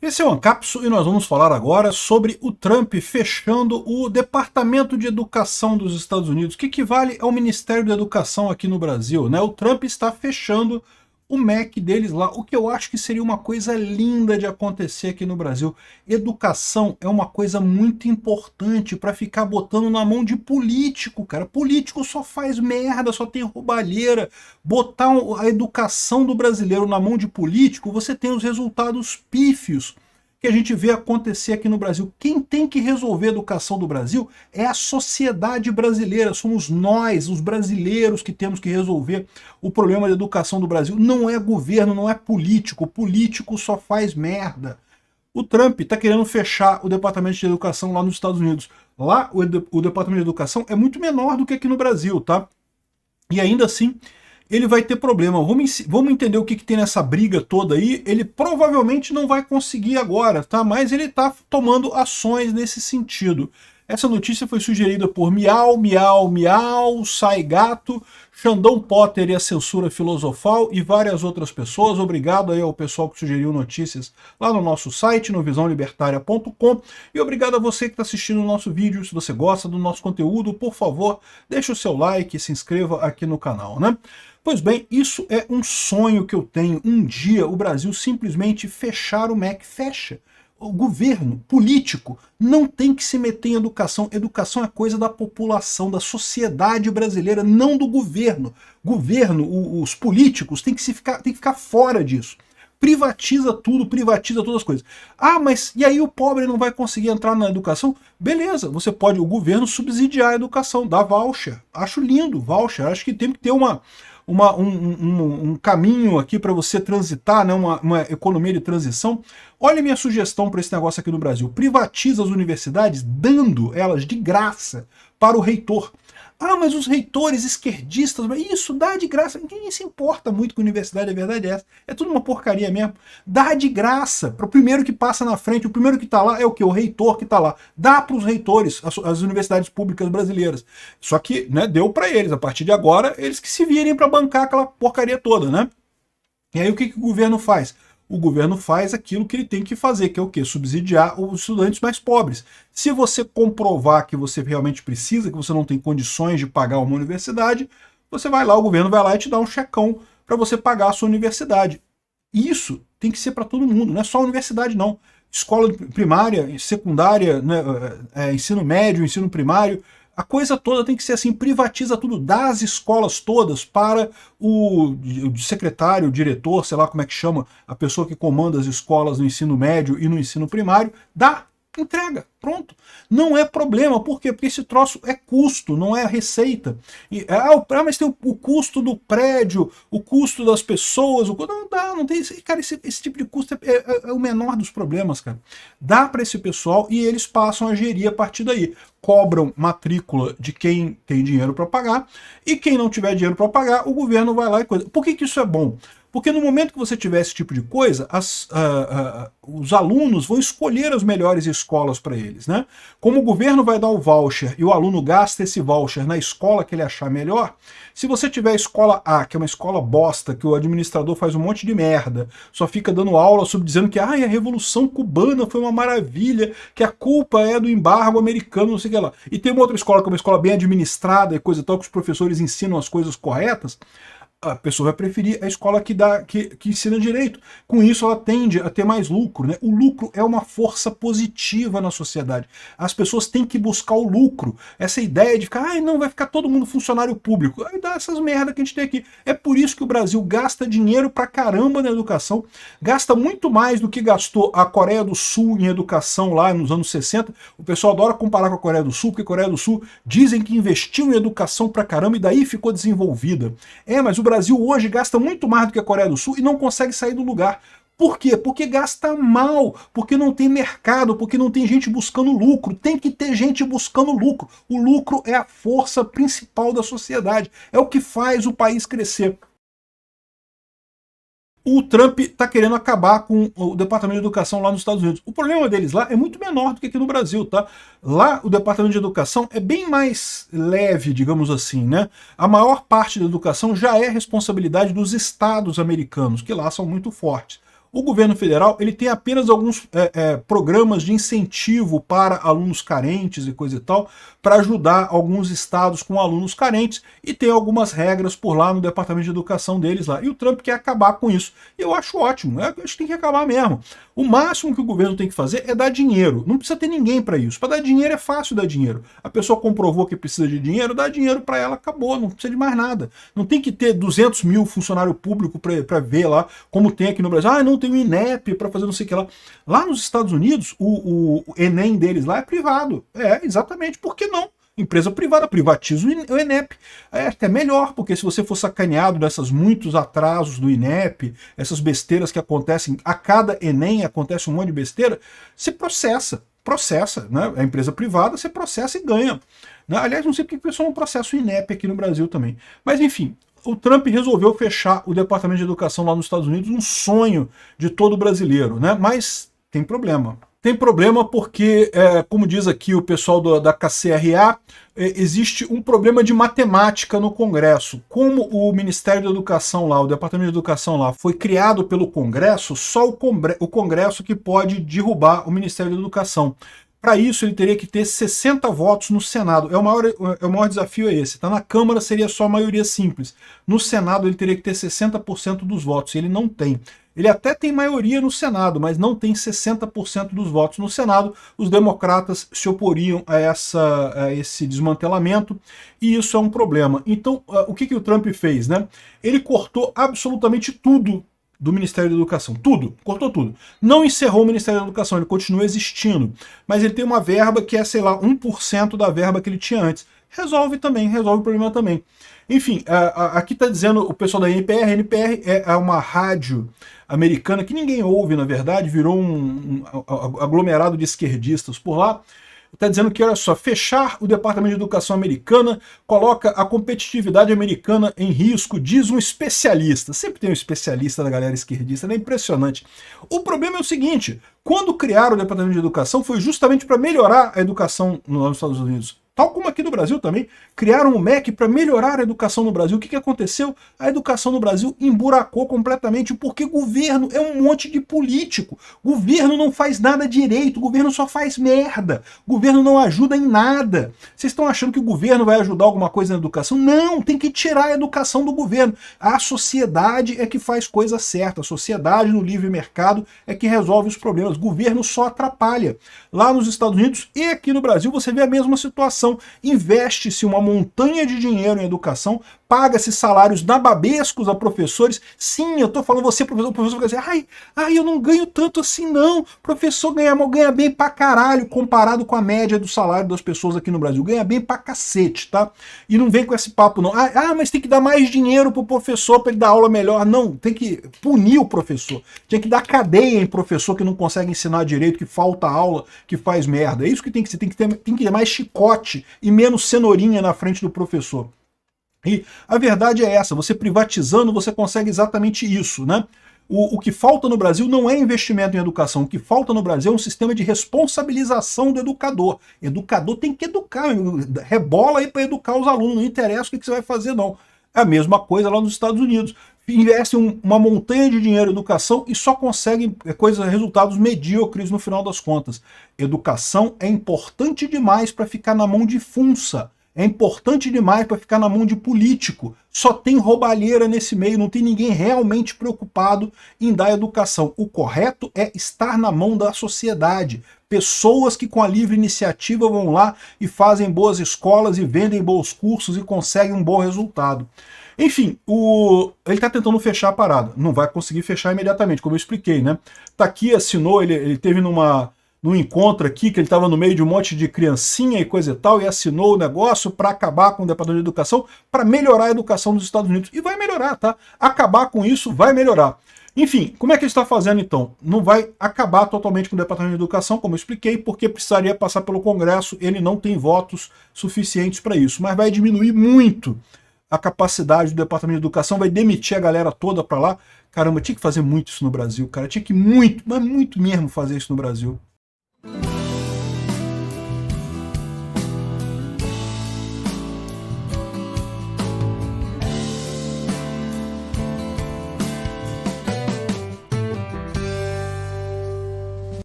Esse é o Ancapso e nós vamos falar agora sobre o Trump fechando o Departamento de Educação dos Estados Unidos, que equivale ao Ministério da Educação aqui no Brasil, né? O Trump está fechando o MEC deles lá, o que eu acho que seria uma coisa linda de acontecer aqui no Brasil. Educação é uma coisa muito importante para ficar botando na mão de político, cara. Político só faz merda, só tem roubalheira. Botar a educação do brasileiro na mão de político, você tem os resultados pífios que a gente vê acontecer aqui no Brasil. Quem tem que resolver a educação do Brasil é a sociedade brasileira, somos nós, os brasileiros, que temos que resolver o problema da educação do Brasil. Não é governo, não é político, político só faz merda. O Trump está querendo fechar o Departamento de Educação lá nos Estados Unidos. Lá o Departamento de Educação é muito menor do que aqui no Brasil, tá? E ainda assim ele vai ter problema. Vamos entender o que tem nessa briga toda aí. Ele provavelmente não vai conseguir agora, tá? Mas ele está tomando ações nesse sentido. Essa notícia foi sugerida por Miau, Miau, Miau, Sai Gato, Xandão Potter e a Censura Filosofal e várias outras pessoas. Obrigado aí ao pessoal que sugeriu notícias lá no nosso site, no visãolibertaria.com. E obrigado a você que está assistindo o nosso vídeo. Se você gosta do nosso conteúdo, por favor, deixe o seu like e se inscreva aqui no canal, né? Pois bem, isso é um sonho que eu tenho. Um dia o Brasil simplesmente fechar o MEC. Fecha. O governo político não tem que se meter em educação. Educação é coisa da população, da sociedade brasileira, não do governo. Governo, os políticos têm que ficar fora disso. Privatiza tudo, privatiza todas as coisas. Ah, mas e aí o pobre não vai conseguir entrar na educação? Beleza, você pode, o governo, subsidiar a educação, dar voucher. Acho lindo, voucher. Acho que tem que ter um caminho aqui para você transitar, né, uma economia de transição. Olha a minha sugestão para esse negócio aqui no Brasil. Privatiza as universidades, dando elas de graça para o reitor. Ah, mas os reitores esquerdistas, isso dá de graça. Ninguém se importa muito com a universidade, a verdade é essa. É tudo uma porcaria mesmo. Dá de graça para o primeiro que passa na frente. O primeiro que está lá é o quê? O reitor que está lá. Dá para os reitores, as universidades públicas brasileiras. Só que, né, deu para eles. A partir de agora, eles que se virem para bancar aquela porcaria toda, né? E aí o que o governo faz? O governo faz aquilo que ele tem que fazer, que é o quê? Subsidiar os estudantes mais pobres. Se você comprovar que você realmente precisa, que você não tem condições de pagar uma universidade, você vai lá, o governo vai lá e te dá um checão para você pagar a sua universidade. Isso tem que ser para todo mundo, não é só a universidade não. Escola primária, secundária, né, ensino médio, ensino primário, a coisa toda tem que ser assim, privatiza tudo, dá as escolas todas para o secretário, o diretor, sei lá como é que chama, a pessoa que comanda as escolas no ensino médio e no ensino primário, dá, entrega, pronto. Não é problema, por quê? Porque esse troço é custo, não é receita. Mas tem o custo do prédio, o custo das pessoas, não dá, não tem. Cara, esse tipo de custo é o menor dos problemas, cara. Dá para esse pessoal e eles passam a gerir a partir daí. Cobram matrícula de quem tem dinheiro para pagar, e quem não tiver dinheiro para pagar, o governo vai lá e coisa. Por que isso é bom? Porque no momento que você tiver esse tipo de coisa, os alunos vão escolher as melhores escolas para eles, né? Como o governo vai dar o voucher e o aluno gasta esse voucher na escola que ele achar melhor, se você tiver a escola A, que é uma escola bosta, que o administrador faz um monte de merda, só fica dando aula sobre dizendo que a Revolução Cubana foi uma maravilha, que a culpa é do embargo americano, não sei o que lá. E tem uma outra escola, que é uma escola bem administrada e coisa e tal, que os professores ensinam as coisas corretas, a pessoa vai preferir a escola que ensina direito. Com isso, ela tende a ter mais lucro, né? O lucro é uma força positiva na sociedade. As pessoas têm que buscar o lucro. Essa ideia de ficar, não, vai ficar todo mundo funcionário público. Aí dá essas merdas que a gente tem aqui. É por isso que o Brasil gasta dinheiro pra caramba na educação, gasta muito mais do que gastou a Coreia do Sul em educação lá nos anos 60. O pessoal adora comparar com a Coreia do Sul, porque a Coreia do Sul dizem que investiu em educação pra caramba e daí ficou desenvolvida. Mas o Brasil hoje gasta muito mais do que a Coreia do Sul e não consegue sair do lugar. Por quê? Porque gasta mal, porque não tem mercado, porque não tem gente buscando lucro. Tem que ter gente buscando lucro. O lucro é a força principal da sociedade, é o que faz o país crescer. O Trump está querendo acabar com o Departamento de Educação lá nos Estados Unidos. O problema deles lá é muito menor do que aqui no Brasil, tá? Lá o Departamento de Educação é bem mais leve, digamos assim, né? A maior parte da educação já é responsabilidade dos estados americanos, que lá são muito fortes. O governo federal ele tem apenas alguns programas de incentivo para alunos carentes e coisa e tal, para ajudar alguns estados com alunos carentes, e tem algumas regras por lá no departamento de educação deles lá. E o Trump quer acabar com isso. E eu acho ótimo, eu acho que tem que acabar mesmo. O máximo que o governo tem que fazer é dar dinheiro. Não precisa ter ninguém para isso. Para dar dinheiro é fácil dar dinheiro. A pessoa comprovou que precisa de dinheiro, dá dinheiro para ela, acabou, não precisa de mais nada. Não tem que ter 200 mil funcionário público para ver lá, como tem aqui no Brasil. Ah, não tem o INEP para fazer não sei o que lá. Lá nos Estados Unidos, o Enem deles lá é privado. É, exatamente. Por que não? Empresa privada, privatiza o INEP. É até melhor, porque se você for sacaneado dessas muitos atrasos do INEP, essas besteiras que acontecem, a cada Enem acontece um monte de besteira, você processa, né? A empresa privada, você processa e ganha. Né? Aliás, não sei porque o pessoal não processa o INEP aqui no Brasil também. Mas enfim, o Trump resolveu fechar o Departamento de Educação lá nos Estados Unidos, um sonho de todo brasileiro, né? Mas tem problema. Tem problema porque, como diz aqui o pessoal da KCRA, existe um problema de matemática no Congresso. Como o Ministério da Educação lá, o Departamento de Educação lá, foi criado pelo Congresso, só o Congresso que pode derrubar o Ministério da Educação. Para isso, ele teria que ter 60 votos no Senado. O maior desafio é esse. Tá? Na Câmara seria só maioria simples. No Senado, ele teria que ter 60% dos votos. Ele não tem. Ele até tem maioria no Senado, mas não tem 60% dos votos no Senado. Os democratas se oporiam a esse desmantelamento, e isso é um problema. Então, o que o Trump fez? Né? Ele cortou absolutamente tudo do Ministério da Educação. Tudo. Cortou tudo. Não encerrou o Ministério da Educação, ele continua existindo. Mas ele tem uma verba que é, sei lá, 1% da verba que ele tinha antes. Resolve o problema também. Enfim, aqui está dizendo o pessoal da NPR. A NPR é uma rádio americana que ninguém ouve, na verdade, virou um aglomerado de esquerdistas por lá. Está dizendo que, olha só, fechar o Departamento de Educação americana coloca a competitividade americana em risco, diz um especialista. Sempre tem um especialista da galera esquerdista, é impressionante. O problema é o seguinte, quando criaram o Departamento de Educação foi justamente para melhorar a educação nos Estados Unidos. Tal como aqui no Brasil também, criaram o MEC para melhorar a educação no Brasil. O que aconteceu? A educação no Brasil emburacou completamente, porque governo é um monte de político. Governo não faz nada direito, governo só faz merda. Governo não ajuda em nada. Vocês estão achando que o governo vai ajudar alguma coisa na educação? Não, tem que tirar a educação do governo. A sociedade é que faz coisa certa. A sociedade no livre mercado é que resolve os problemas. O governo só atrapalha. Lá nos Estados Unidos e aqui no Brasil você vê a mesma situação. Investe-se uma montanha de dinheiro em educação, paga-se salários nababescos a professores. Sim, eu tô falando você, professor, o professor vai dizer, ai, eu não ganho tanto assim não. Professor ganha bem pra caralho, comparado com a média do salário das pessoas aqui no Brasil. Ganha bem pra cacete, tá? E não vem com esse papo não. Mas tem que dar mais dinheiro pro professor pra ele dar aula melhor. Não, tem que punir o professor. Tem que dar cadeia em professor que não consegue ensinar direito, que falta aula, que faz merda. É isso que tem que ser. Tem que ter mais chicote e menos cenourinha na frente do professor. E a verdade é essa, você privatizando, você consegue exatamente isso, né? O que falta no Brasil não é investimento em educação, o que falta no Brasil é um sistema de responsabilização do educador. Educador tem que educar, rebola aí para educar os alunos, não interessa o que você vai fazer não. É a mesma coisa lá nos Estados Unidos. Investem uma montanha de dinheiro em educação e só conseguem resultados medíocres no final das contas. Educação é importante demais para ficar na mão de funça. É importante demais para ficar na mão de político. Só tem roubalheira nesse meio, não tem ninguém realmente preocupado em dar educação. O correto é estar na mão da sociedade. Pessoas que com a livre iniciativa vão lá e fazem boas escolas e vendem bons cursos e conseguem um bom resultado. Enfim, ele está tentando fechar a parada. Não vai conseguir fechar imediatamente, como eu expliquei, né? Tá aqui, assinou, ele teve num encontro aqui, que ele estava no meio de um monte de criancinha e coisa e tal, e assinou o negócio para acabar com o Departamento de Educação, para melhorar a educação nos Estados Unidos. E vai melhorar, tá? Acabar com isso vai melhorar. Enfim, como é que ele está fazendo então? Não vai acabar totalmente com o Departamento de Educação, como eu expliquei, porque precisaria passar pelo Congresso, ele não tem votos suficientes para isso, mas vai diminuir muito a capacidade do Departamento de Educação, vai demitir a galera toda para lá. Caramba, tinha que fazer muito isso no Brasil, cara, tinha que muito, mas muito mesmo fazer isso no Brasil.